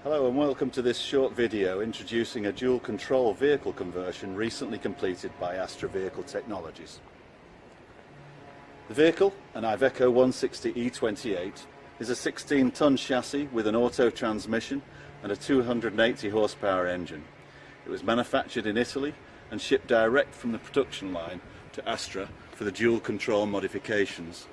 Hello and welcome to this short video introducing a dual control vehicle conversion recently completed by Astra Vehicle Technologies. The vehicle, an Iveco 160E28, is a 16-ton chassis with an auto transmission and a 280 horsepower engine. It was manufactured in Italy and shipped direct from the production line to Astra for the dual control modifications.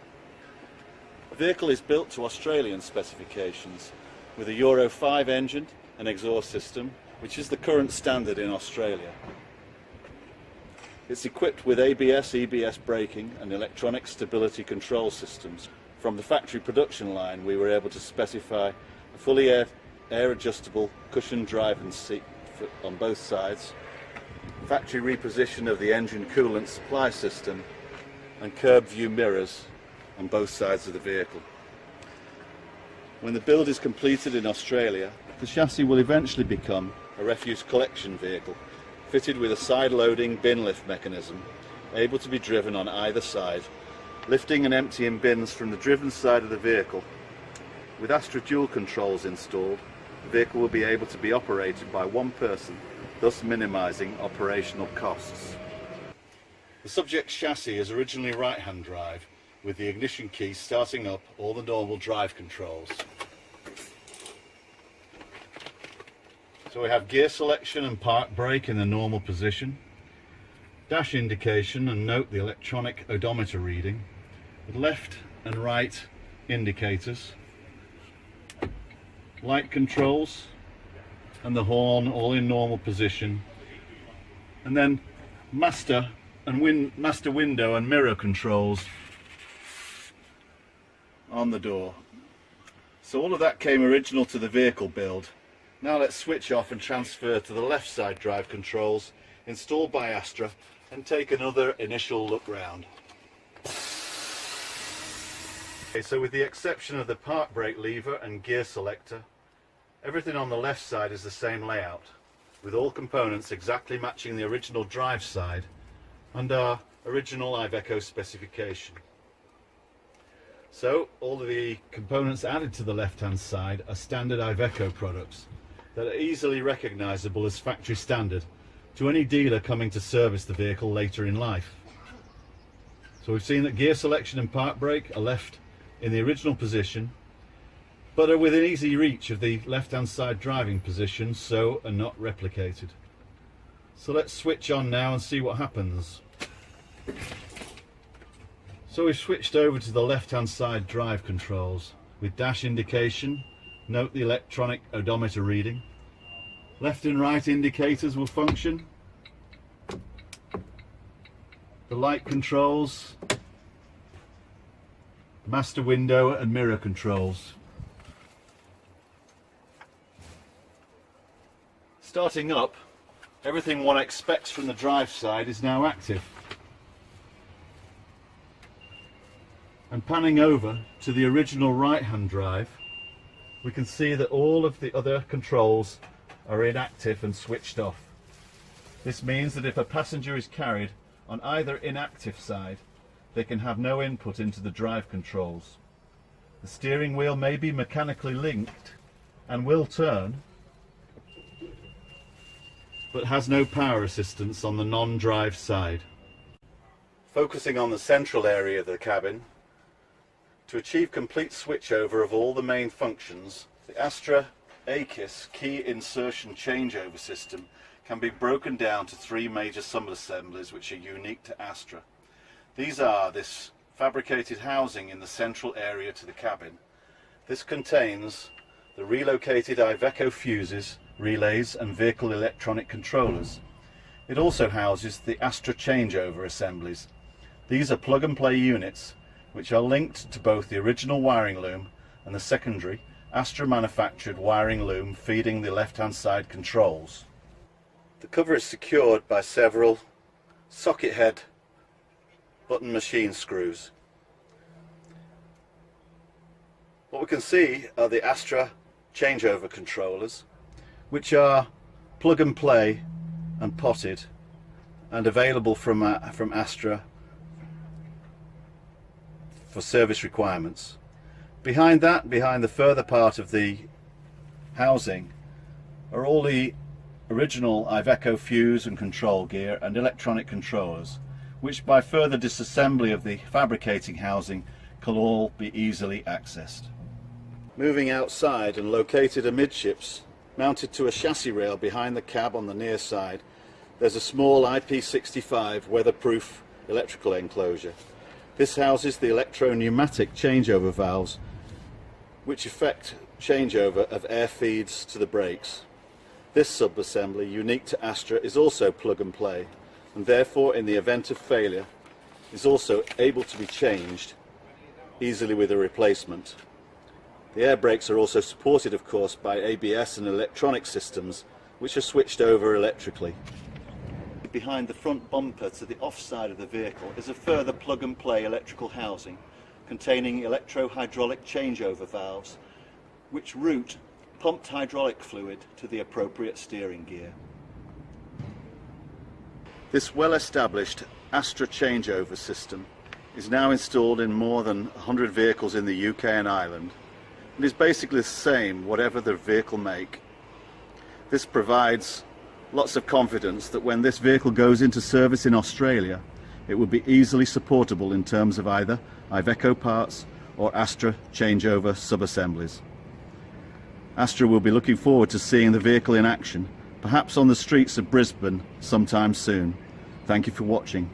The vehicle is built to Australian specifications with a Euro 5 engine and exhaust system, which is the current standard in Australia. It's equipped with ABS, EBS braking and electronic stability control systems. From the factory production line, we were able to specify a fully air adjustable cushioned driving seat on both sides, factory reposition of the engine coolant supply system and curb view mirrors on both sides of the vehicle. When the build is completed in Australia, the chassis will eventually become a refuse collection vehicle, fitted with a side-loading bin lift mechanism, able to be driven on either side, lifting and emptying bins from the driven side of the vehicle. With Astra dual controls installed, the vehicle will be able to be operated by one person, thus minimising operational costs. The subject chassis is originally right-hand drive, with the ignition key starting up all the normal drive controls. So we have gear selection and park brake in the normal position, dash indication and note the electronic odometer reading, with left and right indicators, light controls and the horn all in normal position, and then master window and mirror controls on the door. So all of that came original to the vehicle build. Now let's switch off and transfer to the left side drive controls installed by Astra and take another initial look round. Okay, so with the exception of the park brake lever and gear selector, everything on the left side is the same layout, with all components exactly matching the original drive side and our original Iveco specification. So all of the components added to the left hand side are standard Iveco products that are easily recognisable as factory standard to any dealer coming to service the vehicle later in life. So we've seen that gear selection and park brake are left in the original position, but are within easy reach of the left hand side driving position, so are not replicated. So let's switch on now and see what happens. So we've switched over to the left hand side drive controls. With dash indication, note the electronic odometer reading. Left and right indicators will function. The light controls, master window and mirror controls. Starting up, everything one expects from the drive side is now active. And panning over to the original right-hand drive, we can see that all of the other controls are inactive and switched off. This means that if a passenger is carried on either inactive side, they can have no input into the drive controls. The steering wheel may be mechanically linked and will turn, but has no power assistance on the non-drive side. Focusing on the central area of the cabin, to achieve complete switchover of all the main functions, the Astra AKIS key insertion changeover system can be broken down to three major sub-assemblies which are unique to Astra. These are this fabricated housing in the central area to the cabin. This contains the relocated Iveco fuses, relays and vehicle electronic controllers. It also houses the Astra changeover assemblies. These are plug and play units which are linked to both the original wiring loom and the secondary Astra manufactured wiring loom feeding the left hand side controls. The cover is secured by several socket head button machine screws. What we can see are the Astra changeover controllers, which are plug and play and potted and available from Astra for service requirements. Behind that, behind the further part of the housing, are all the original Iveco fuse and control gear and electronic controllers, which by further disassembly of the fabricating housing can all be easily accessed. Moving outside and located amidships, mounted to a chassis rail behind the cab on the near side, there's a small IP65 weatherproof electrical enclosure. This houses the electro-pneumatic changeover valves which effect changeover of air feeds to the brakes. This sub-assembly, unique to Astra, is also plug and play, and therefore in the event of failure is also able to be changed easily with a replacement. The air brakes are also supported, of course, by ABS and electronic systems which are switched over electrically. Behind the front bumper to the off side of the vehicle is a further plug and play electrical housing containing electro-hydraulic changeover valves which route pumped hydraulic fluid to the appropriate steering gear. This well-established Astra changeover system is now installed in more than 100 vehicles in the UK and Ireland and is basically the same whatever the vehicle make. This provides lots of confidence that when this vehicle goes into service in Australia, it will be easily supportable in terms of either Iveco parts or Astra changeover sub-assemblies. Astra will be looking forward to seeing the vehicle in action, perhaps on the streets of Brisbane sometime soon. Thank you for watching.